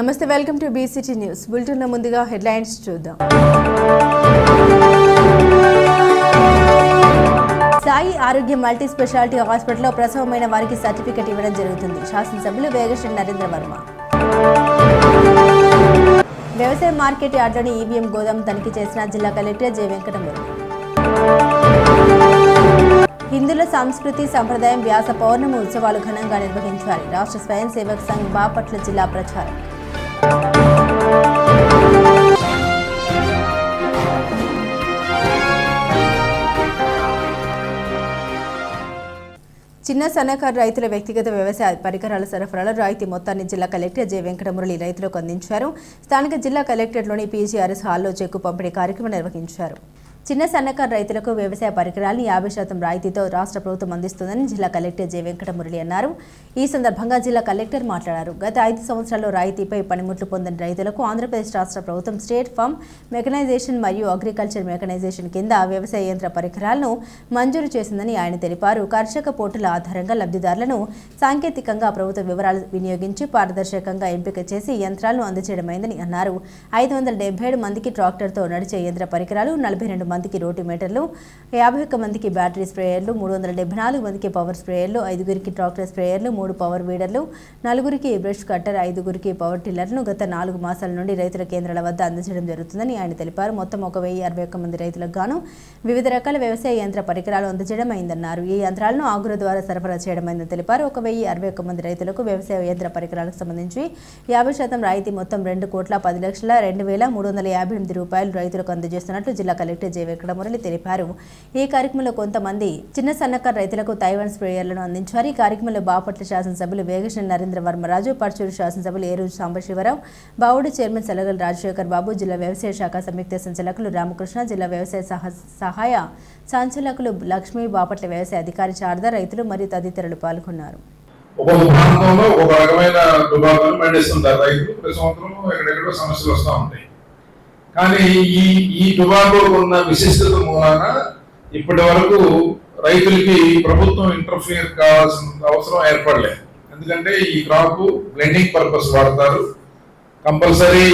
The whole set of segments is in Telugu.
నమస్తే, welcome to BCT news bulletin. ముందుగా హెడ్లైన్స్ చూద్దాం. సాయి ఆరోగ్య మల్టీ స్పెషాలిటీ హాస్పిటల్లో ప్రసవమైన వారికి సర్టిఫికెట్ ఇవ్వడం జరుగుతుంది. శాసనసభ్యులు వేగశ్రీ నరేంద్ర వర్మ. వ్యవసాయ మార్కెట్ యార్డులోని ఈవీఎం గోదాం తనిఖీ చేసిన జిల్లా కలెక్టర్ జె వెంకటమురళి. హిందువుల సంస్కృతి సంప్రదాయం వ్యాస పౌర్ణమి ఉత్సవాలు ఘనంగా నిర్వహించాలి. రాష్ట్ర స్వయం సేవక్ సంఘ్ బాపట్ల జిల్లా ప్రచారం. చిన్న సన్నకారు రైతుల వ్యక్తిగత వ్యవసాయ పరికరాల సరఫరాలో రాయితీ మొత్తాన్ని జిల్లా కలెక్టర్ జె వెంకటమురళి రైతులకు అందించారు. స్థానిక జిల్లా కలెక్టరేట్లోని పీజీఆర్ఎస్ హాల్లో చెక్కు పంపిణీ కార్యక్రమం నిర్వహించారు. చిన్న సన్నకారు రైతులకు వ్యవసాయ పరికరాలను 50% రాయితీతో రాష్ట్ర ప్రభుత్వం అందిస్తుందని జిల్లా కలెక్టర్ జె వెంకటమురళి అన్నారు. ఈ సందర్భంగా జిల్లా కలెక్టర్ మాట్లాడారు. గత 5 సంవత్సరాల్లో రాయితీపై పనిముట్లు పొందిన రైతులకు ఆంధ్రప్రదేశ్ రాష్ట్ర ప్రభుత్వం స్టేట్ ఫార్మ్ మెకనైజేషన్ మరియు అగ్రికల్చర్ మెకనైజేషన్ కింద వ్యవసాయ యంత్ర పరికరాలను మంజూరు చేసిందని ఆయన తెలిపారు. కర్షక పోర్టల్ ఆధారంగా లబ్ధిదారులను సాంకేతికంగా ప్రభుత్వ వివరాలు వినియోగించి పారదర్శకంగా ఎంపిక చేసి యంత్రాలను అందజేయడమైందని అన్నారు. 577 మందికి ట్రాక్టర్తో నడిచే యంత్ర పరికరాలు, 42 మందికి రోటిమీటర్లు, 51 మందికి బ్యాటరీ స్ప్రేయర్లు, 374 మందికి పవర్ స్ప్రేయర్లు, 5గురికి ట్రాక్టర్ స్ప్రేయర్లు, 3 పవర్ వీడర్లు, 4గురికి బ్రష్ కట్టర్, 5గురికి పవర్ టిల్లర్లను గత 4 మాసాల నుండి రైతుల కేంద్రాల వద్ద అందజేయడం జరుగుతుందని ఆయన తెలిపారు. మొత్తం 1061 మంది రైతులకు గాను వివిధ రకాల వ్యవసాయ యంత్ర పరికరాలు అందజేయడం అయిందన్నారు. ఈ యంత్రాలను ఆగుల ద్వారా సరఫరా చేయడమైందని తెలిపారు. 1061 మంది రైతులకు వ్యవసాయ యంత్ర పరికరాలకు సంబంధించి 50% రాయితీ మొత్తం 2,10,02,358 రూపాయలు రైతులకు అందజేస్తున్నట్లు జిల్లా కలెక్టర్ జె వెంకటమురళి తెలిపారు. ఈ కార్యక్రమంలో కొంతమంది చిన్న సన్నకారు రైతులకు తైవాన్ స్ప్రేయర్లను అందించారు. ఈ కార్యక్రమంలో బాపట్ల శాసనసభ్యులు వేగశ్రీ నరేంద్ర వర్మరాజు, పర్చూరు శాసనసభ్యులు ఏరూరు సాంబశివరావు, బావుడు చైర్మన్ సెలగల రాజశేఖర్ బాబు, జిల్లా వ్యవసాయ శాఖ సంయుక్త సంచాలకులు రామకృష్ణ, జిల్లా వ్యవసాయ సహాయ సంచాలకులు లక్ష్మి, బాపట్ల వ్యవసాయ అధికారి శారద, రైతులు మరియు తదితరులు పాల్గొన్నారు. కానీ ఈ టుబాకో ఉన్న విశిష్టత మూలాన ఇప్పటి వరకు రైతులకి ప్రభుత్వం ఇంటర్ఫియర్ కావాల్సిన అవసరం ఏర్పడలేదు. ఎందుకంటే ఈ క్రాప్ బ్లెండింగ్ పర్పస్ వాడతారు. కంపల్సరీ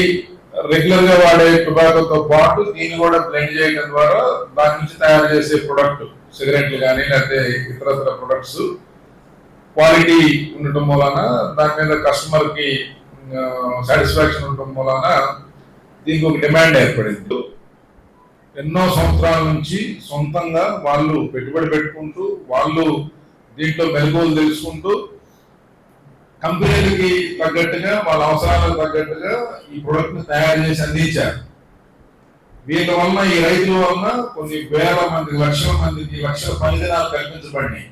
రెగ్యులర్ గా వాడే టుబాకోతో పాటు దీన్ని కూడా బ్లెండ్ చేయడం ద్వారా దాని నుంచి తయారు చేసే ప్రొడక్ట్, సిగరెట్లు కానీ లేకపోతే ఇతరత్ర ప్రొడక్ట్స్ క్వాలిటీ ఉండటం మూలాన, దాని మీద కస్టమర్ కి సాటిస్ఫాక్షన్ ఉండటం మూలాన దీనికి ఒక డిమాండ్ ఏర్పడింది. ఎన్నో సంవత్సరాల నుంచి సొంతంగా వాళ్ళు పెట్టుబడి పెట్టుకుంటూ, వాళ్ళు దీంట్లో మెరుగుదల తెలుసుకుంటూ, కంపెనీలకి తగ్గట్టుగా వాళ్ళ అవసరాలకు తగ్గట్టుగా ఈ ప్రొడక్ట్ ని తయారు చేసి అందించారు. వీళ్ళ వలన, ఈ రైతుల వలన కొన్ని వేల మంది, లక్షల మందికి లక్షల పనిదినాలు కల్పించబడినాయి.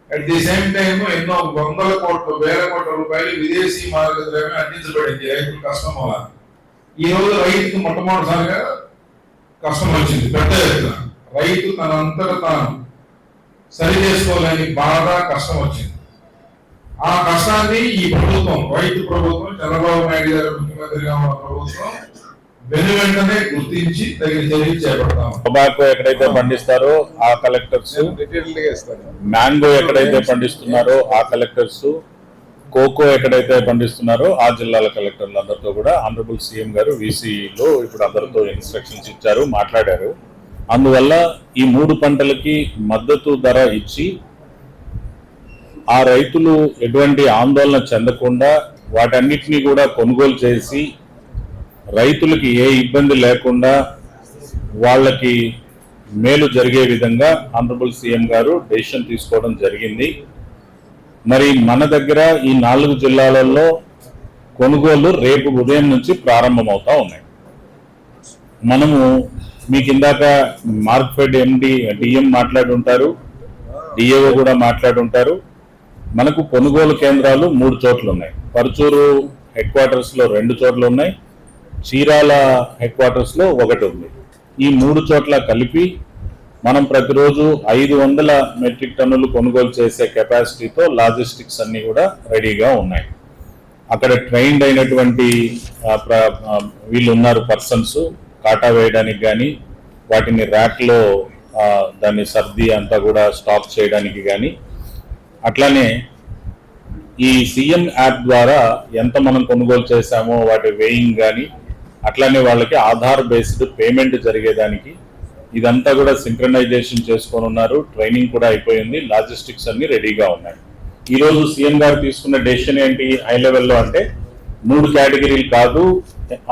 అట్ ది సేమ్ టైం ఎన్నో 100 కోట్ల, 1000 కోట్ల రూపాయలు విదేశీ మారక ద్రవ్యం అందించబడింది రైతుల కష్టం వల్ల. ఈ రోజు రైతుకు మొట్టమొదటిసారిగా కష్టం వచ్చింది. పెద్ద ఎత్తున రైతు తనంతట తాను సరి చేసుకోలేని బాగా కష్టం వచ్చింది. ఆ కష్టాన్ని ఈ ప్రభుత్వం, రైతు ప్రభుత్వం, చంద్రబాబు నాయుడు గారు ముఖ్యమంత్రిగా ఉన్న ప్రభుత్వం వెంటనే గుర్తించి తగిన చర్యలు చేపడతాం. టొబాకో ఎక్కడైతే పండిస్తారో ఆ కలెక్టర్స్, మ్యాంగో ఎక్కడైతే పండిస్తున్నారో ఆ కలెక్టర్స్, కోకో ఎక్కడైతే పండిస్తున్నారో ఆ జిల్లాల కలెక్టర్లు అందరితో కూడా ఆనరబుల్ సీఎం గారు వీసీలో ఇప్పుడు అందరితో ఇన్స్ట్రక్షన్స్ ఇచ్చారు, మాట్లాడారు. అందువల్ల ఈ 3 పంటలకి మద్దతు ధర ఇచ్చి ఆ రైతులు ఎటువంటి ఆందోళన చెందకుండా వాటన్నిటినీ కూడా కొనుగోలు చేసి రైతులకి ఏ ఇబ్బంది లేకుండా వాళ్ళకి మేలు జరిగే విధంగా ఆనరబుల్ సీఎం గారు డెసిషన్ తీసుకోవడం జరిగింది. మరి మన దగ్గర ఈ 4 జిల్లాలలో కొనుగోలు రేపు ఉదయం నుంచి ప్రారంభమవుతా ఉన్నాయి. మనము మీకు ఇందాక మార్క్ఫెడ్ ఎండి డిఎం మాట్లాడుంటారు, డిఏఓ కూడా మాట్లాడుంటారు. మనకు కొనుగోలు కేంద్రాలు 3 చోట్ల ఉన్నాయి. పర్చూరు హెడ్ క్వార్టర్స్ లో 2 చోట్ల ఉన్నాయి, చీరాల హెడ్ క్వార్టర్స్ లో 1 ఉంది. ఈ 3 చోట్ల కలిపి మనం ప్రతిరోజు 500 మెట్రిక్ టన్నులు కొనుగోలు చేసే కెపాసిటీతో లాజిస్టిక్స్ అన్ని కూడా రెడీగా ఉన్నాయి. అక్కడ ట్రైన్డ్ అయినటువంటి వీళ్ళు ఉన్నారు, పర్సన్స్ కాటా వేయడానికి కానీ, వాటిని ర్యాక్లో దాన్ని సర్ది అంతా కూడా స్టాక్ చేయడానికి కానీ. అట్లానే ఈ సీఎం యాప్ ద్వారా ఎంత మనం కొనుగోలు చేశామో వాటి వేయింగ్ కానీ, అట్లానే వాళ్ళకి ఆధార్ బేస్డ్ పేమెంట్ జరిగేదానికి ఇదంతా కూడా సింక్రనైజేషన్ చేసుకొని ఉన్నారు. ట్రైనింగ్ కూడా అయిపోయింది, లాజిస్టిక్స్ అన్ని రెడీగా ఉన్నాయి. ఈరోజు సీఎం గారు తీసుకున్న డెసిషన్ ఏంటి హై లెవెల్లో అంటే 3 కేటగిరీలు కాదు,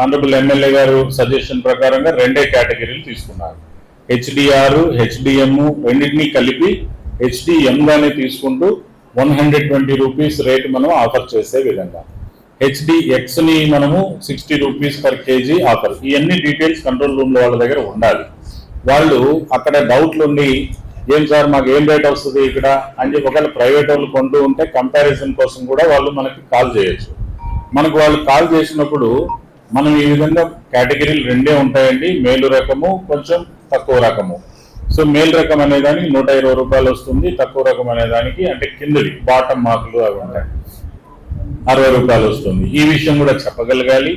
ఆనరబుల్ ఎమ్మెల్యే గారు సజెషన్ ప్రకారంగా 2 కేటగిరీలు తీసుకున్నారు. హెచ్డిఆర్, హెచ్డిఎం రెండింటినీ కలిపి హెచ్డిఎం గానే తీసుకుంటూ 120 రూపీస్ రేట్ మనం ఆఫర్ చేసే విధంగా, హెచ్డిఎక్స్ ని మనము 60 రూపీస్ పర్ కేజీ ఆఫర్. ఇవన్నీ డీటెయిల్స్ కంట్రోల్ రూమ్ లో వాళ్ళ దగ్గర ఉండాలి. వాళ్ళు అక్కడ డౌట్లు ఉండి ఏం సార్ మాకు ఏం రేట్ వస్తుంది ఇక్కడ అని చెప్పి ఒకవేళ ప్రైవేట్ వాళ్ళు కొంటూ ఉంటే కంపారిజన్ కోసం కూడా వాళ్ళు మనకి కాల్ చేయొచ్చు. మనకు వాళ్ళు కాల్ చేసినప్పుడు మనం ఈ విధంగా కేటగిరీలు 2 ఉంటాయండి, మేలు రకము, కొంచెం తక్కువ రకము. సో మేల్ రకం అనేదానికి 120 రూపాయలు వస్తుంది, తక్కువ రకం అనేదానికి అంటే కిందది బాటమ్ మార్కులు అవి ఉంటాయి 60 రూపాయలు వస్తుంది. ఈ విషయం కూడా చెప్పగలగాలి,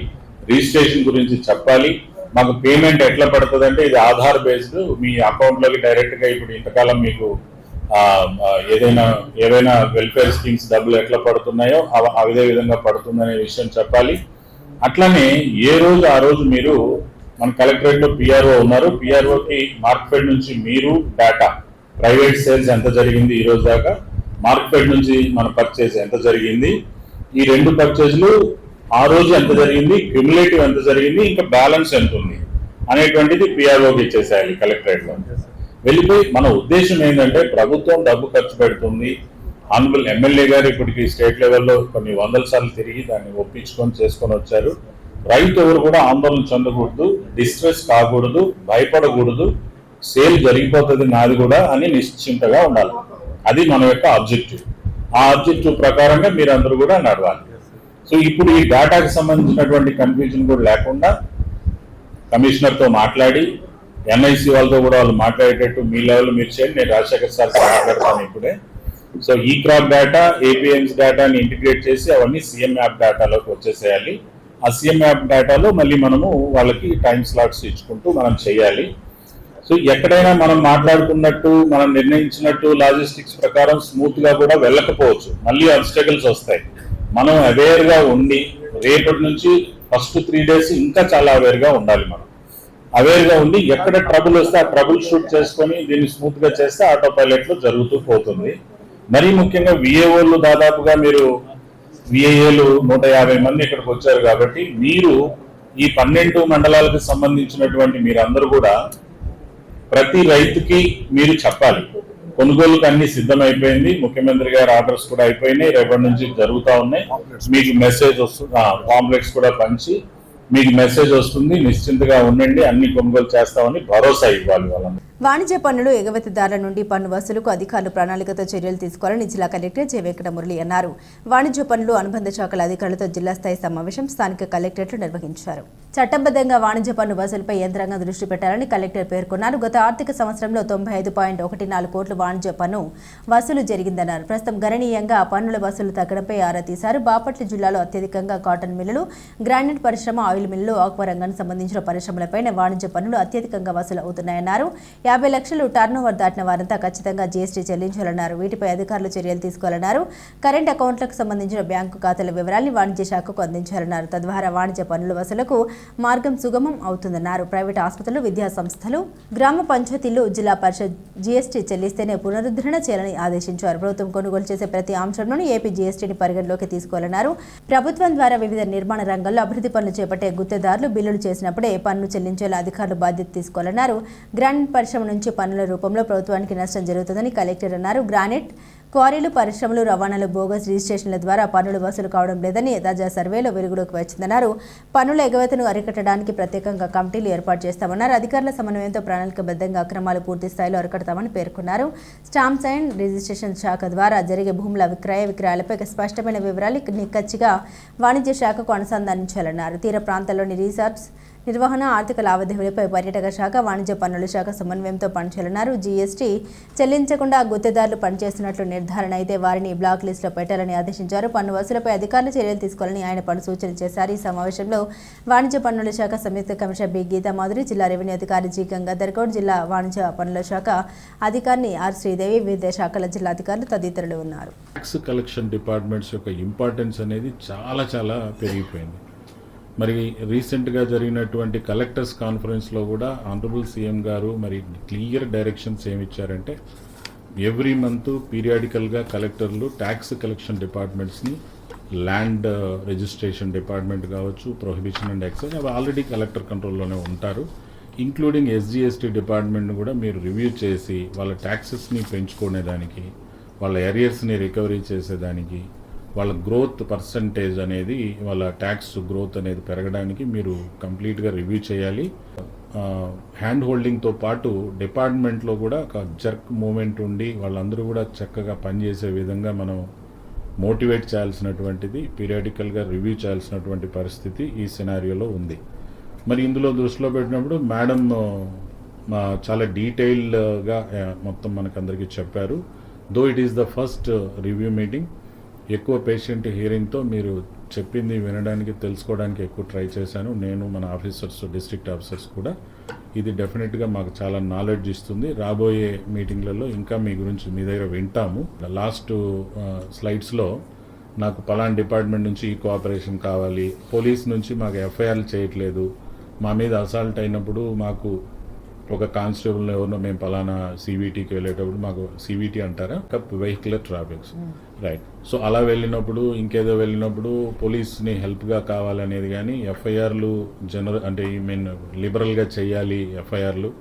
రిజిస్ట్రేషన్ గురించి చెప్పాలి. మాకు పేమెంట్ ఎట్లా పడుతుంది అంటే ఇది ఆధార్ బేస్డ్, మీ అకౌంట్లోకి డైరెక్ట్గా ఇప్పుడు ఇంతకాలం మీకు ఏవైనా వెల్ఫేర్ స్కీమ్స్ డబ్బులు ఎట్లా పడుతున్నాయో అదే విధంగా పడుతుందనే విషయం చెప్పాలి. అట్లానే ఏ రోజు ఆ రోజు మీరు మన కలెక్టరేట్లో పిఆర్ఓ ఉన్నారు, పిఆర్ఓకి మార్కెట్ నుంచి మీరు డేటా ప్రైవేట్ సేల్స్ ఎంత జరిగింది ఈ రోజు దాకా, మార్కెట్ నుంచి మన పర్చేజ్ ఎంత జరిగింది, ఈ 2 పర్చేజ్లు ఆ రోజు ఎంత జరిగింది, క్యుములేటివ్ ఎంత జరిగింది, ఇంకా బ్యాలెన్స్ ఎంత ఉంది అనేటువంటిది పిఆర్ఓకి ఇచ్చేసేయాలి కలెక్టరేట్లో. వెళ్ళిపోయి మన ఉద్దేశం ఏంటంటే ప్రభుత్వం డబ్బు ఖర్చు పెడుతుంది. ఆనరబుల్ ఎమ్మెల్యే గారు ఇప్పటికి స్టేట్ లెవెల్లో కొన్ని 100 సార్లు తిరిగి దాన్ని ఒప్పించుకొని చేసుకొని వచ్చారు. రైతు ఎవరు కూడా ఆందోళన చెందకూడదు, డిస్ట్రెస్ కాకూడదు, భయపడకూడదు, సేల్ జరిగిపోతుంది నాది కూడా అని నిశ్చింతగా ఉండాలి. అది మన యొక్క ఆబ్జెక్టివ్. ఆ ఆబ్జెక్టివ్ ప్రకారంగా మీరు అందరూ కూడా నడవాలి. సో ఇప్పుడు ఈ డేటాకి సంబంధించినటువంటి కన్ఫ్యూజన్ కూడా లేకుండా కమిషనర్తో మాట్లాడి ఎన్ఐసి వాళ్ళతో కూడా వాళ్ళు మాట్లాడేటట్టు మీ లెవెల్ మీరు చేయండి. నేను రాజశేఖర్ సార్తో మాట్లాడతాను ఇప్పుడే. సో ఈ క్రాప్ డేటా, ఏపీఎంస్ డేటాని ఇంటిగ్రేట్ చేసి అవన్నీ సీఎం యాప్ డేటాలోకి వచ్చేసేయాలి. ఆ సీఎం యాప్ డేటాలో మళ్ళీ మనము వాళ్ళకి టైం స్లాట్స్ ఇచ్చుకుంటూ మనం చేయాలి. సో ఎక్కడైనా మనం మాట్లాడుకున్నట్టు మనం నిర్ణయించినట్టు లాజిస్టిక్స్ ప్రకారం స్మూత్ గా కూడా వెళ్ళకపోవచ్చు, మళ్ళీ అబ్స్టకల్స్ వస్తాయి. మనం అవేర్గా ఉండి రేపటి నుంచి ఫస్ట్ 3 days ఇంకా చాలా అవేర్గా ఉండాలి. మనం అవేర్గా ఉండి ఎక్కడ ట్రబుల్ వస్తే ఆ ట్రబుల్ షూట్ చేసుకొని దీన్ని స్మూత్ గా చేస్తే ఆటో పైలట్ లో జరుగుతూ పోతుంది. మరీ ముఖ్యంగా విఏఓలు దాదాపుగా మీరు విఏఏలు 150 మంది ఇక్కడికి వచ్చారు కాబట్టి మీరు ఈ 12 మండలాలకు సంబంధించినటువంటి మీరందరూ కూడా ప్రతి రైతుకి మీరు చెప్పాలి. కొనుగోలుకు అన్ని సిద్ధమైపోయింది, ముఖ్యమంత్రి గారి ఆర్డర్స్ కూడా అయిపోయినాయి, రేపటి నుంచి జరుగుతూ ఉన్నాయి. మీకు మెసేజ్ వస్తుంది, కాంప్లెక్స్ కూడా పంచి మీకు మెసేజ్ వస్తుంది, నిశ్చింతగా ఉండండి, అన్ని కొనుగోలు చేస్తామని భరోసా ఇవ్వాలి వాళ్ళందరూ. వాణిజ్య పన్నులు ఎగవేతదారుల నుండి పన్ను వసూలుకు అధికారులు ప్రణాళికతో చర్యలు తీసుకోవాలని జిల్లా కలెక్టర్ జె వెంకటమురళి అన్నారు. వాణిజ్య పన్నులు అనుబంధ శాఖల అధికారులతో జిల్లా స్థాయి సమావేశం స్థానిక కలెక్టరేట్లో నిర్వహించారు. చట్టబద్ధంగా వాణిజ్య పన్ను వసూలుపై యంత్రాంగం దృష్టి పెట్టాలని కలెక్టర్ పేర్కొన్నారు. గత ఆర్థిక సంవత్సరంలో 95.14 కోట్ల వాణిజ్య పన్ను వసూలు జరిగిందన్నారు. ప్రస్తుతం గణనీయంగా పన్నుల వసూలు తగ్గడంపై ఆరా తీశారు. బాపట్ల జిల్లాలో అత్యధికంగా కాటన్ మిల్లులు, గ్రానైట్ పరిశ్రమ, ఆయిల్ మిల్లులు, ఆక్వా రంగానికి సంబంధించిన పరిశ్రమలపై వాణిజ్య పన్నులు అత్యధికంగా వసూలు అవుతున్నాయన్నారు. 50 లక్షలు టర్నోవర్ దాటిన వారంతా ఖచ్చితంగా జీఎస్టీ చెల్లించాలన్నారు. వీటిపై అధికారులు చర్యలు తీసుకోవాలన్నారు. కరెంట్ అకౌంట్లకు సంబంధించిన బ్యాంకు ఖాతాల వివరాల్ని వాణిజ్య శాఖకు అందించాలన్నారు. తద్వారా వాణిజ్య పన్నుల వసూలుకు మార్గం సుగమం అవుతుందన్నారు. ప్రైవేట్ ఆసుపత్రులు, విద్యా సంస్థలు, గ్రామ పంచాయతీలు, జిల్లా పరిషత్ జీఎస్టీ చెల్లిస్తేనే పునరుద్ధరణ చేయాలని ఆదేశించారు. ప్రభుత్వం కొనుగోలు చేసే ప్రతి అంశంలోనూ ఏపీ జీఎస్టీని పరిగణలోకి తీసుకోవాలన్నారు. ప్రభుత్వం ద్వారా వివిధ నిర్మాణ రంగాల్లో అభివృద్ధి పనులు చేపట్టే గుత్తేదారులు బిల్లులు చేసినప్పుడే పన్ను చెల్లించేలా అధికారులు బాధ్యత తీసుకోవాలన్నారు. గ్రానైట్ పరిశ్రమ నుంచి పన్నుల రూపంలో ప్రభుత్వానికి నష్టం జరుగుతుందని కలెక్టర్ అన్నారు. గ్రానైట్ క్వారీలు, పరిశ్రమలు, రవాణాలు, బోగస్ రిజిస్ట్రేషన్ల ద్వారా పన్నులు వసూలు కావడం లేదని తాజా సర్వేలో వెలుగులోకి వచ్చిందన్నారు. పన్నుల ఎగవేతను అరికట్టడానికి ప్రత్యేకంగా కమిటీలు ఏర్పాటు చేస్తామన్నారు. అధికారుల సమన్వయంతో ప్రణాళికబద్ధంగా అక్రమాలు పూర్తి స్థాయిలో అరికడతామని పేర్కొన్నారు. స్టాంప్స్ అండ్ రిజిస్ట్రేషన్ శాఖ ద్వారా జరిగే భూముల విక్రయాలపై స్పష్టమైన వివరాలు నిక్కచ్చిగా వాణిజ్య శాఖకు అనుసంధానించాలన్నారు. తీర ప్రాంతాల్లోని రిసార్ట్స్, నిర్వహణ, ఆర్థిక లావాదేవీలపై పర్యాటక శాఖ, వాణిజ్య పన్నుల శాఖ సమన్వయంతో పనిచేయాలన్నారు. జీఎస్టీ చెల్లించకుండా గుత్తేదారులు పనిచేస్తున్నట్లు నిర్ధారణ అయితే వారిని బ్లాక్ లిస్టులో పెట్టాలని ఆదేశించారు. పన్ను వసూలుపై అధికారులు చర్యలు తీసుకోవాలని ఆయన పలు సూచనలు చేశారు. ఈ సమావేశంలో వాణిజ్య పన్నుల శాఖ సంయుక్త కమిషనర్ బి గీతా మాధురి, జిల్లా రెవెన్యూ అధికారి జి గంగాధర్ గౌడ్, జిల్లా వాణిజ్య పన్నుల శాఖ అధికారిని ఆర్ శ్రీదేవి, వివిధ శాఖల జిల్లా అధికారులు తదితరులు ఉన్నారు. ట్యాక్స్ కలెక్షన్ డిపార్ట్మెంట్స్ యొక్క ఇంపార్టెన్స్ అనేది చాలా పెరిగిపోయింది. మరి రీసెంట్గా జరిగినటువంటి కలెక్టర్స్ కాన్ఫరెన్స్లో కూడా ఆనరబుల్ సీఎం గారు మరి క్లియర్ డైరెక్షన్స్ ఏమి ఇచ్చారంటే ఎవ్రీ మంత్ పీరియాడికల్గా కలెక్టర్లు ట్యాక్స్ కలెక్షన్ డిపార్ట్మెంట్స్ని ల్యాండ్ రిజిస్ట్రేషన్ డిపార్ట్మెంట్ కావచ్చు, ప్రొహిబిషన్ అండ్ ఎక్సైజ్ అవి ఆల్రెడీ కలెక్టర్ కంట్రోల్లోనే ఉంటారు. ఇంక్లూడింగ్ ఎస్జిఎస్టీ డిపార్ట్మెంట్ని కూడా మీరు రివ్యూ చేసి వాళ్ళ ట్యాక్సెస్ని పెంచుకునేదానికి, వాళ్ళ ఏరియర్స్ని రికవరీ చేసేదానికి, వాళ్ళ గ్రోత్ పర్సంటేజ్ అనేది, వాళ్ళ ట్యాక్స్ గ్రోత్ అనేది పెరగడానికి మీరు కంప్లీట్గా రివ్యూ చేయాలి. హ్యాండ్ హోల్డింగ్తో పాటు డిపార్ట్మెంట్లో కూడా ఒక జర్క్ మూమెంట్ ఉండి వాళ్ళందరూ కూడా చక్కగా పనిచేసే విధంగా మనం మోటివేట్ చేయాల్సినటువంటిది, పీరియాడికల్గా రివ్యూ చేయాల్సినటువంటి పరిస్థితి ఈ సినారియోలో ఉంది. మరి ఇందులో దృష్టిలో పెట్టినప్పుడు మేడం చాలా డీటెయిల్డ్గా మొత్తం మనకందరికీ చెప్పారు. Though it is the first review meeting. ఎక్కువ పేషెంట్ హియరింగ్తో మీరు చెప్పింది వినడానికి, తెలుసుకోవడానికి ఎక్కువ ట్రై చేశాను నేను, మన ఆఫీసర్స్, డిస్ట్రిక్ట్ ఆఫీసర్స్ కూడా. ఇది డెఫినెట్గా మాకు చాలా నాలెడ్జ్ ఇస్తుంది. రాబోయే మీటింగ్లలో ఇంకా మీ గురించి మీ దగ్గర వింటాము. లాస్ట్ స్లైడ్స్లో నాకు పలానా డిపార్ట్మెంట్ నుంచి ఈ కోఆపరేషన్ కావాలి, పోలీస్ నుంచి మాకు ఎఫ్ఐఆర్లు చేయట్లేదు, మా మీద అసాల్ట్ అయినప్పుడు మాకు ఒక కానిస్టేబుల్ ఎవరినో మేము పలానా సివిటీకి వెళ్ళేటప్పుడు, మాకు సివిటీ అంటారా, వెహికులర్ ట్రాఫిక్స్, రైట్. సో అలా వెళ్ళినప్పుడు, ఇంకేదో వెళ్ళినప్పుడు పోలీస్ని హెల్ప్గా కావాలనేది కానీ, ఎఫ్ఐఆర్లు అంటే లిబరల్గా చేయాలి, ఎఫ్ఐఆర్లు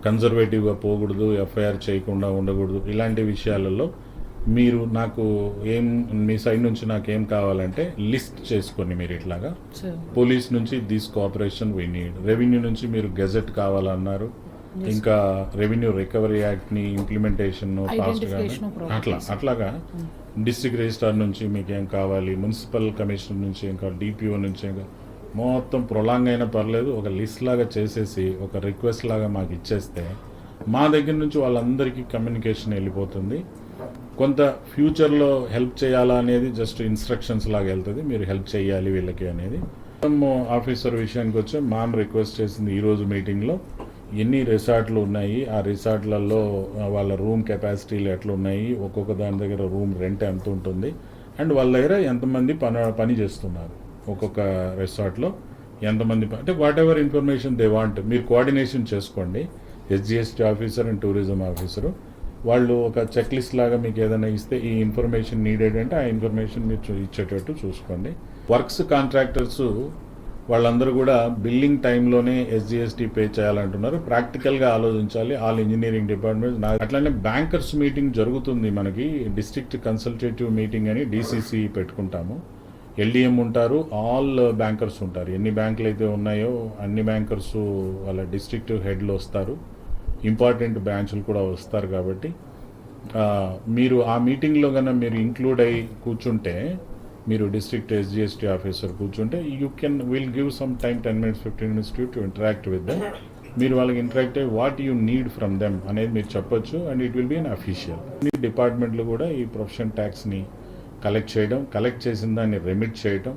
కన్జర్వేటివ్గా పోకూడదు, ఎఫ్ఐఆర్ చేయకుండా ఉండకూడదు, ఇలాంటి విషయాలలో మీరు నాకు మీ సైడ్ నుంచి నాకేం కావాలంటే లిస్ట్ చేసుకొని మీరు ఇట్లాగా పోలీస్ నుంచి this cooperation we need, revenue నుంచి మీరు గెజెట్ కావాలన్నారు, ఇంకా రెవెన్యూ రికవరీ యాక్ట్ని ఇంప్లిమెంటేషన్ ఫాస్ట్గా అట్లాగా డిస్ట్రిక్ట్ రిజిస్ట్రార్ నుంచి మీకు ఏం కావాలి, మున్సిపల్ కమిషనర్ నుంచి ఇంకా డిపిఓ నుంచి ఇంకా మొత్తం ప్రొలాంగ్ అయినా పర్లేదు, ఒక లిస్ట్ లాగా చేసేసి ఒక రిక్వెస్ట్ లాగా మాకు ఇచ్చేస్తే మా దగ్గర నుంచి వాళ్ళందరికీ కమ్యూనికేషన్ వెళ్ళిపోతుంది. కొంత ఫ్యూచర్లో హెల్ప్ చేయాలా అనేది జస్ట్ ఇన్స్ట్రక్షన్స్ లాగా వెళ్తుంది, మీరు హెల్ప్ చేయాలి వీళ్ళకి అనేది. ఆఫీసర్ విషయానికి వచ్చి మామ్ రిక్వెస్ట్ చేసింది ఈరోజు మీటింగ్లో, ఎన్ని రిసార్ట్లు ఉన్నాయి, ఆ రిసార్ట్లలో వాళ్ళ రూమ్ కెపాసిటీలు ఎట్లా ఉన్నాయి, ఒక్కొక్క దాని దగ్గర రూమ్ రెంట్ ఎంత ఉంటుంది, అండ్ వాళ్ళ దగ్గర ఎంతమంది పని చేస్తున్నారు, ఒక్కొక్క రిసార్ట్లో ఎంతమంది, అంటే what ever information they want మీరు కోఆర్డినేషన్ చేసుకోండి. SGST officer and tourism officer వాళ్ళు ఒక చెక్ లిస్ట్ లాగా మీకు ఏదైనా ఇస్తే ఈ ఇన్ఫర్మేషన్ నీడెడ్ అంటే ఆ ఇన్ఫర్మేషన్ మీరు ఇచ్చేటట్టు చూసుకోండి. వర్క్స్ కాంట్రాక్టర్స్ వాళ్ళందరూ కూడా బిల్లింగ్ టైంలోనే ఎస్జిఎస్టీ పే చేయాలంటున్నారు. ప్రాక్టికల్గా ఆలోచించాలి ఆల్ ఇంజనీరింగ్ డిపార్ట్మెంట్. అట్లనే బ్యాంకర్స్ మీటింగ్ జరుగుతుంది మనకి, డిస్ట్రిక్ట్ కన్సల్టేటివ్ మీటింగ్ అని డిసిసి పెట్టుకుంటాము. ఎల్డిఎం ఉంటారు, ఆల్ బ్యాంకర్స్ ఉంటారు, ఎన్ని బ్యాంకులు అయితే ఉన్నాయో అన్ని బ్యాంకర్స్ వాళ్ళ డిస్ట్రిక్ట్ హెడ్లు వస్తారు, ఇంపార్టెంట్ బ్రాంచ్లు కూడా వస్తారు. కాబట్టి మీరు ఆ మీటింగ్లో కన్నా మీరు ఇంక్లూడ్ అయ్యి కూర్చుంటే, మీరు డిస్ట్రిక్ట్ ఎస్జిఎస్టీ ఆఫీసర్ కూర్చుంటే will give some time 10 minutes 15 minutes to interact with them. మీరు వాళ్ళకి ఇంటరాక్ట్ అయ్యి what you need from them అనేది మీరు చెప్పొచ్చు, and it will be unofficial. అన్ని డిపార్ట్మెంట్లు కూడా ఈ ప్రొఫెషన్ ట్యాక్స్ని కలెక్ట్ చేసిన దాన్ని రెమిట్ చేయడం,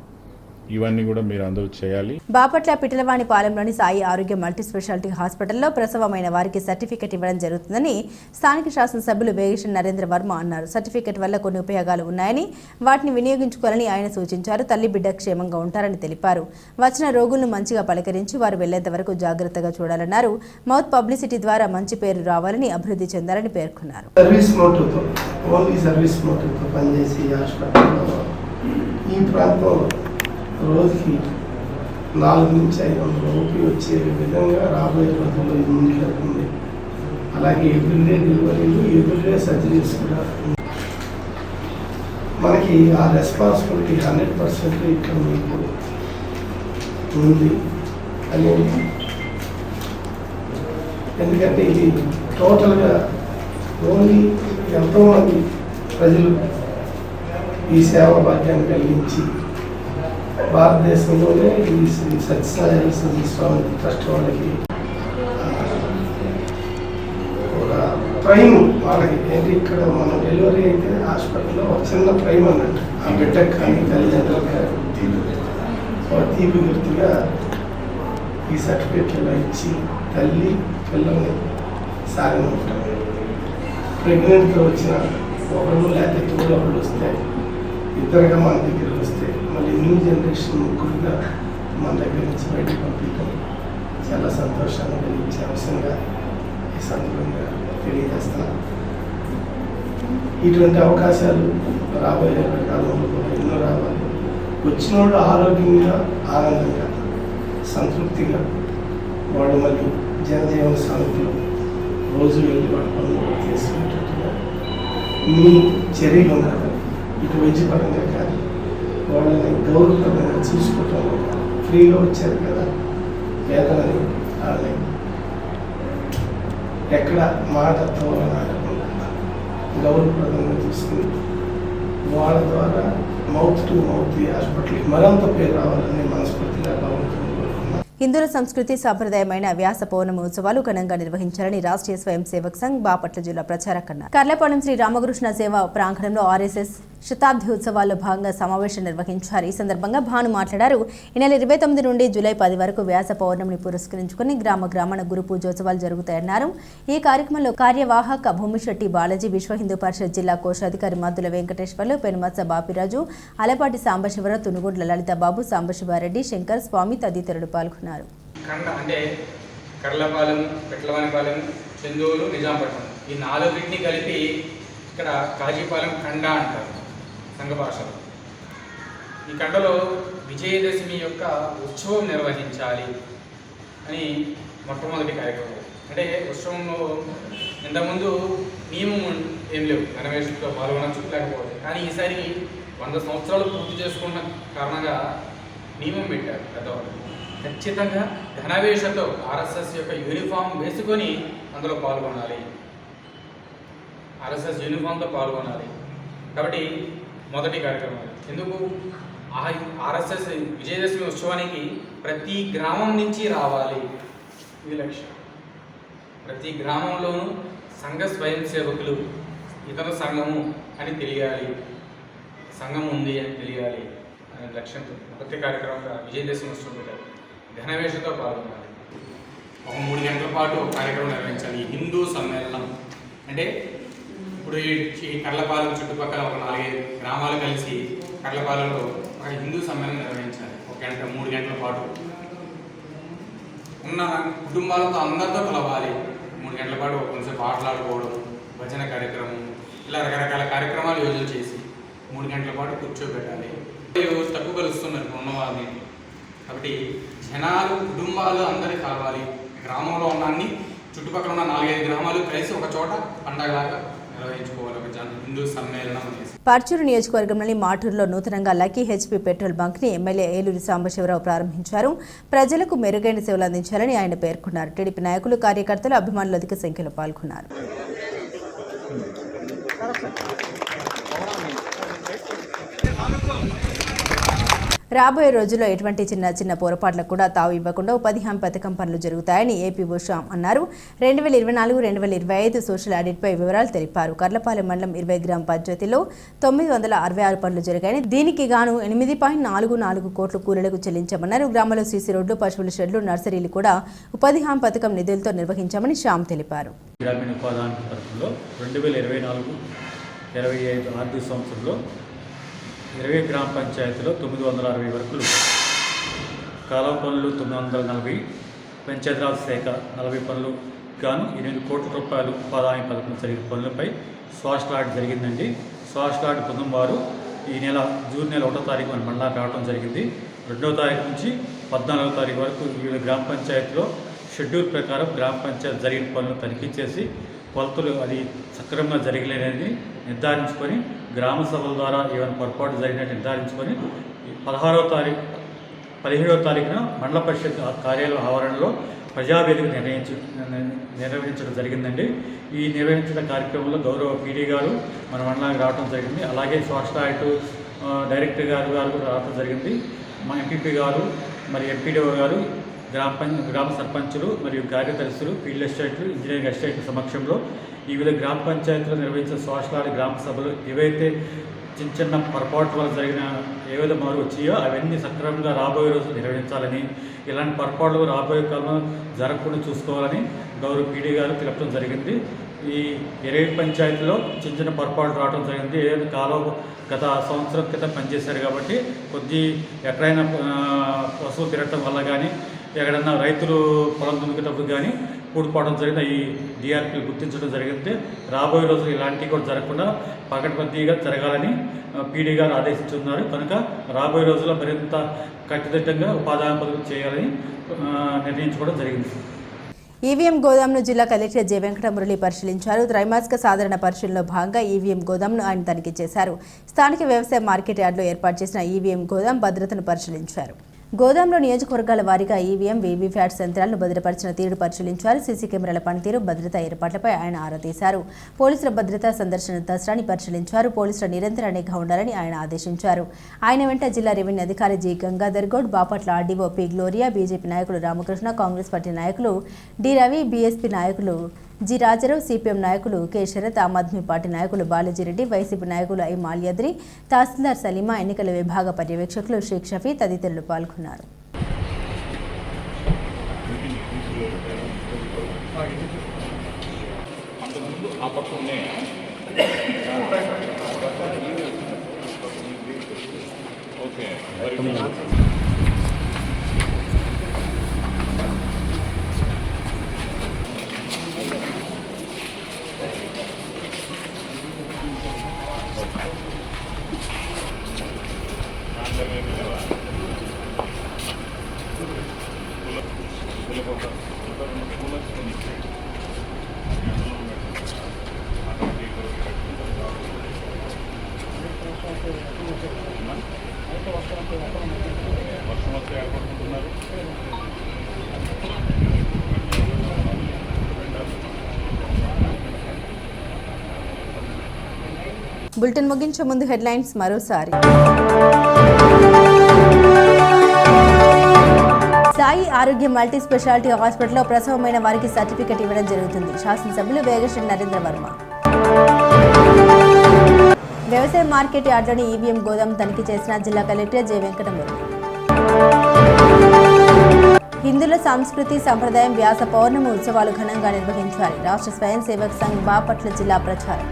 ఇవన్నీ కూడా మీరు అందరూ చేయాలి. బాపట్ల పిటలవాణి పాలెంలోని సాయి ఆరోగ్య మల్టీ స్పెషాలిటీ హాస్పిటల్లో ప్రసవమైన వారికి సర్టిఫికెట్ ఇవ్వడం జరుగుతుందని స్థానిక శాసనసభ్యులు వేగేశ్వర నరేంద్ర వర్మ అన్నారు. సర్టిఫికెట్ వల్ల కొన్ని ఉపయోగాలు ఉన్నాయని, వాటిని వినియోగించుకోవాలని ఆయన సూచించారు. తల్లి బిడ్డ క్షేమంగా ఉంటారని తెలిపారు. వచ్చిన రోగులను మంచిగా పలకరించి వారు వెళ్లేంత వరకు జాగ్రత్తగా చూడాలన్నారు. మౌత్ పబ్లిసిటీ ద్వారా మంచి పేరు రావాలని, అభివృద్ధి చెందాలని పేర్కొన్నారు. రోజుకి 400 నుంచి 500 రూపాయలు వచ్చే విధంగా రాబోయే రోజుల్లో ఇది ముందుకెళ్తుంది. అలాగే ఎవ్రీడే డెలివరీలు, ఎవ్రీడే సర్జరీస్ కూడా మనకి ఆ రెస్పాన్సిబిలిటీ 100% ఇక్కడ మీకు ఉంది అనేది. ఎందుకంటే ఇది టోటల్గా ఓన్లీ ఎంతోమంది ప్రజలు ఈ సేవా భాగ్యాన్ని కలిగించి భారతదేశంలోనే ఈ సత్యసాయి స్వామి ట్రస్ట్ వాళ్ళకి ఒక ప్రైమ్ వాళ్ళకి ఏంటి, ఇక్కడ మనం డెలివరీ అయితే హాస్పిటల్లో ఒక చిన్న ప్రైమ్ అన్నట్టు ఆ బిడ్డకు కానీ తల్లిదండ్రులకు తీపి గుర్తుగా ఈ సర్టిఫికెట్లు ఇచ్చి తల్లి పిల్లల్ని సాగనంటారు. ప్రెగ్నెంట్తో వచ్చిన ఒకళ్ళు లేకపోతే ఒకళ్ళు వస్తే ఇద్దరుగా మన దగ్గరికి వస్తే మళ్ళీ న్యూ జనరేషన్ ముగ్గురుగా మన దగ్గర నుంచి బయటకు పంపించడం చాలా సంతోషాన్ని కలిగించే అంశంగా ఈ సందర్భంగా తెలియజేస్తున్నాను. ఇటువంటి అవకాశాలు రాబోయే కాలంలో కూడా ఎన్నో రావాలి. వచ్చిన వాళ్ళు ఆరోగ్యంగా, ఆనందంగా, సంతృప్తిగా వాళ్ళు మళ్ళీ జనజీవన సాగులో రోజు వెళ్ళి వాళ్ళ పనులు చేసుకునేటట్టుగా మీ చర్యలు ఉండాలి. ఇటు వైద్యపరంగా కానీ వాళ్ళని గౌరవపరంగా చూసుకోవటం, ఫ్రీగా వచ్చారు కదా వేదనని వాళ్ళని ఎక్కడ మాటతో ఆడకుండా గౌరవప్రదంగా చూసుకుని వాళ్ళ ద్వారా మౌత్ టు మౌత్ హాస్పిటల్కి మరింత పేరు రావాలని మనస్ఫూర్తిగా బాగుంటుంది. హిందువుల సంస్కృతి సాంప్రదాయమైన వ్యాస పౌర్ణమి ఉత్సవాలు ఘనంగా నిర్వహించాలని రాష్ట్రీయ స్వయం సేవక్ సంఘ్ బాపట్ల జిల్లా ప్రచారక కర్లపాలెం శ్రీ రామకృష్ణ సేవ ప్రాంగణంలో ఆర్ఎస్ఎస్ శతాబ్ది ఉత్సవాల్లో భాగంగా సమావేశం నిర్వహించారు. ఈ సందర్భంగా భాను మాట్లాడారు. ఈ నెల 29 నుండి జూలై 10 వరకు వ్యాస పౌర్ణమిని పురస్కరించుకుని గ్రామాన గురు పూజోత్సవాలు జరుగుతాయన్నారు. ఈ కార్యక్రమంలో కార్యవాహక భూమిశెట్టి బాలాజీ, విశ్వ హిందూ పరిషత్ జిల్లా కోశాధికారి మద్దుల వెంకటేశ్వర్లు, పెనుమత్స బాపిరాజు, అలపాటి సాంబశివరావు, తునుగుండ్ల లలితాబాబు, సాంబశివారెడ్డి, శంకర్ స్వామి తదితరులు పాల్గొన్నారు. అంటే కర్లపాలెం, పెట్లవానిపాలెం, చందూరు, నిజాంపట్నం ఈ 4 కలిపి ఇక్కడ కాజీపాలెం కండ అంటారు సంఘ భాషలో. ఈ కండలో విజయదశమి యొక్క ఉత్సవం నిర్వహించాలి అని మొట్టమొదటి కార్యక్రమం. అంటే ఉత్సవంలో ఇంతకుముందు నియమం ఏం లేవు, గణవేషంతో పాల్గొనచ్చు లేకపోతే, కానీ ఈసారి 100 సంవత్సరాలు పూర్తి చేసుకున్న కారణంగా నియమం పెట్టారు పెద్దవాళ్ళు. ఖచ్చితంగా ఘనవేషతో ఆర్ఎస్ఎస్ యొక్క యూనిఫామ్ వేసుకొని అందులో పాల్గొనాలి, ఆర్ఎస్ఎస్ యూనిఫామ్తో పాల్గొనాలి. కాబట్టి మొదటి కార్యక్రమం ఎందుకు ఆర్ఎస్ఎస్ విజయదశమి ఉత్సవానికి ప్రతి గ్రామం నుంచి రావాలి, ఇది లక్ష్యం. ప్రతి గ్రామంలోనూ సంఘ స్వయం సేవకులు ఇతర సంఘము అని తెలియాలి, సంఘం ఉంది అని తెలియాలి అనే లక్ష్యంతో మొదటి కార్యక్రమంగా విజయదశమి ఉత్సవం పెట్టారు. ఘనవేషతో పాల్గొనాలి. ఒక 3 గంటల పాటు కార్యక్రమం నిర్వహించాలి. హిందూ సమ్మేళనం అంటే ఇప్పుడు ఈ కర్లపాలెం చుట్టుపక్కల ఒక 4-5 గ్రామాలు కలిసి కర్లపాలెంలో ఒక హిందూ సమ్మేళనం నిర్వహించాలి. 3 గంటల పాటు ఉన్న కుటుంబాలతో అందరితో కలవాలి. 3 గంటల పాటు కొంచెం ఆటలాడుకోవడం, భజన కార్యక్రమం, ఇలా రకరకాల కార్యక్రమాలు యోజన చేసి 3 గంటల పాటు కూర్చోబెట్టాలి. తక్కువ కలుస్తున్నారు ఉన్నవారిని, కాబట్టి జనాలు, కుటుంబాలు అందరికీ కలవాలి. గ్రామంలో ఉన్న అన్ని చుట్టుపక్కల ఉన్న 4-5 గ్రామాలు కలిసి ఒక చోట పండగలాగా నిర్వహించుకోవాలి. హిందూ సమ్మేళనం. పర్చూరు నియోజకవర్గంలోని మాటూరులో నూతనంగా లక్కీ హెచ్పీ పెట్రోల్ బంక్ ని ఎమ్మెల్యే ఏలూరి సాంబశివరావు ప్రారంభించారు. ప్రజలకు మెరుగైన సేవలు అందించాలని ఆయన పేర్కొన్నారు. టీడీపీ నాయకులు, కార్యకర్తలు, అభిమానులు అధిక సంఖ్యలో పాల్గొన్నారు. రాబోయే రోజుల్లో ఎటువంటి చిన్న పొరపాట్లకు కూడా తావు ఇవ్వకుండా ఉపాధి హామీ పథకం పనులు జరుగుతాయని ఏపీఓ శ్యామ్ అన్నారు. 2024-2025 సోషల్ ఆడిట్పై వివరాలు తెలిపారు. కర్లపాలెం మండలం 20 గ్రామ పంచాయతీలో 966 పనులు జరిగాయని, దీనికి గాను 8.44 కోట్ల కూలీలకు చెల్లించామన్నారు. గ్రామంలో సీసీ రోడ్లు, పశువుల షెడ్లు, నర్సరీలు కూడా ఉపాధి హామీ పథకం నిధులతో నిర్వహించామని శ్యామ్ తెలిపారు. గ్రామీణ ఉపాధి హామీ పథకంలో 2024-25 ఆర్థిక సంవత్సరంలో 20 గ్రామ పంచాయతీలో 960 వర్కులు, కాలువ పనులు 940, పంచాయతీరాజ్ శాఖ 40 పనులు గాను 8 కోట్ల రూపాయలు ఉపాధి హామీ పథకం జరిగిన పనులపై సోషల్ ఆడిట్ జరిగిందండి. సోషల్ ఆడిట్ బృందం వారు ఈ నెల జూన్ నెల 1వ తారీఖు మన మండలానికి రావడం జరిగింది. 2వ తారీఖు నుంచి 14వ తారీఖు వరకు వివిధ గ్రామ పంచాయతీలో షెడ్యూల్ ప్రకారం గ్రామ పంచాయతీ జరిగిన పనులు తనిఖీ చేసి కొలతలు అది సక్రమంగా జరగలేదని నిర్ధారించుకొని గ్రామ సభల ద్వారా ఏమైనా పొరపాటు జరిగినట్టు నిర్ధారించుకొని 17వ తారీఖున మండల పరిషత్ కార్యాలయం ఆవరణలో ప్రజావేదిక నిర్వహించడం జరిగిందండి. ఈ నిర్వహించిన కార్యక్రమంలో గౌరవ పీడీ గారు మన మండలానికి రావడం జరిగింది. అలాగే సోషల్ ఆడిట్ డైరెక్టర్ గారు రావడం జరిగింది. మా ఎంపీపీ గారు మరి ఎంపీడీఓ గారు గ్రామ సర్పంచులు మరియు కార్యదర్శులు ఫీల్డ్ అసిస్టెంట్లు ఇంజనీరింగ్ అసిస్టెంట్ల సమక్షంలో వివిధ గ్రామ పంచాయతీలో నిర్వహించిన సోషల్ గ్రామ సభలు ఏవైతే చిన్న చిన్న పొరపాట్ల వల్ల జరిగిన ఏవైతే మారు వచ్చాయో అవన్నీ సక్రమంగా రాబోయే రోజులు నిర్వహించాలని, ఇలాంటి పొరపాట్లు రాబోయే కాలంలో జరగకుండా చూసుకోవాలని గౌరవ పీడీ గారు తెలపడం జరిగింది. ఈ 20 పంచాయతీలో చిన్న చిన్న పొరపాట్లు రావడం జరిగింది. ఏదైతే కాలువ గత సంవత్సరం క్రితం పనిచేశారు కాబట్టి కొద్ది ఎక్కడైనా వస్తువులు తిరగటం వల్ల కానీ ఎక్కడన్నా రైతులు పొలం దున్నుకునేటప్పుడు కానీ కూడిపోవడం జరిగింది. ఈ డిఆర్పీలు గుర్తించడం జరిగింది. రాబోయే రోజులు ఇలాంటివి కూడా జరగకుండా పకడ్బందీగా జరగాలని పీడీ గారు ఆదేశించున్నారు. కనుక రాబోయే రోజుల్లో మరింత కట్టుదిట్టంగా ఉపాధి పనులు చేయాలని నిర్ణయించుకోవడం జరిగింది. ఈవీఎం గోదాంను జిల్లా కలెక్టర్ జె వెంకటమురళి పరిశీలించారు. త్రైమాసిక సాధారణ పరిశీలనలో భాగంగా ఈవీఎం గోదాంను ఆయన తనిఖీ చేశారు. స్థానిక వ్యవసాయ మార్కెట్ యార్డులో ఏర్పాటు చేసిన ఈవీఎం గోదాం భద్రతను పరిశీలించారు. గోదాంలో నియోజకవర్గాల వారీగా ఈవీఎం, వీవీప్యాట్ యంత్రాలను భద్రపరిచిన తీరును పరిశీలించారు. సీసీ కెమెరాల పనితీరు, భద్రతా ఏర్పాట్లపై ఆయన ఆరా తీశారు. పోలీసుల భద్రతా సందర్శన దసరాని పరిశీలించారు. పోలీసుల నిరంతర నిఘా ఉండాలని ఆయన ఆదేశించారు. ఆయన వెంట జిల్లా రెవెన్యూ అధికారి G Gangadhar Goud, Bapatla RDO P Gloria, BJP నాయకులు రామకృష్ణ, కాంగ్రెస్ పార్టీ నాయకులు డి రవి, బీఎస్పీ నాయకులు జి రాజారావు, సిపిఎం నాయకులు కె శరత్, ఆమ్ ఆద్మీ పార్టీ నాయకులు బాలాజీరెడ్డి, వైసీపీ నాయకులు ఐ మాల్యాద్రి, తహసీల్దార్ సలీమా, ఎన్నికల విభాగ పర్యవేక్షకులు షేక్ షఫీ తదితరులు పాల్గొన్నారు. బులెటిన్ ముగించే ముందు హెడ్లైన్స్ మరోసారి. సాయి ఆరోగ్య మల్టీ స్పెషాలిటీ హాస్పిటల్లో ప్రసవమైన వారికి సర్టిఫికెట్ ఇవ్వడం జరుగుతుంది. శాసనసభ్యులు వేగశ్రీ నరేంద్ర వర్మ. వ్యవసాయ మార్కెట్ యార్డులోని ఈవీఎం గోదాం తనిఖీ చేసిన జిల్లా కలెక్టర్ జె వెంకటమురళి. హిందువుల సంస్కృతి సంప్రదాయం వ్యాస పౌర్ణమి ఉత్సవాలు ఘనంగా నిర్వహించారు. రాష్ట్ర స్వయం సేవక్ సంఘ్ బాపట్ల జిల్లా ప్రచారం.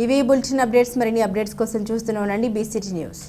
ఇవి బులెటిన్ అప్డేట్స్. మరిన్ని అప్డేట్స్ కోసం చూస్తూనే ఉండండి బీసీటీ న్యూస్.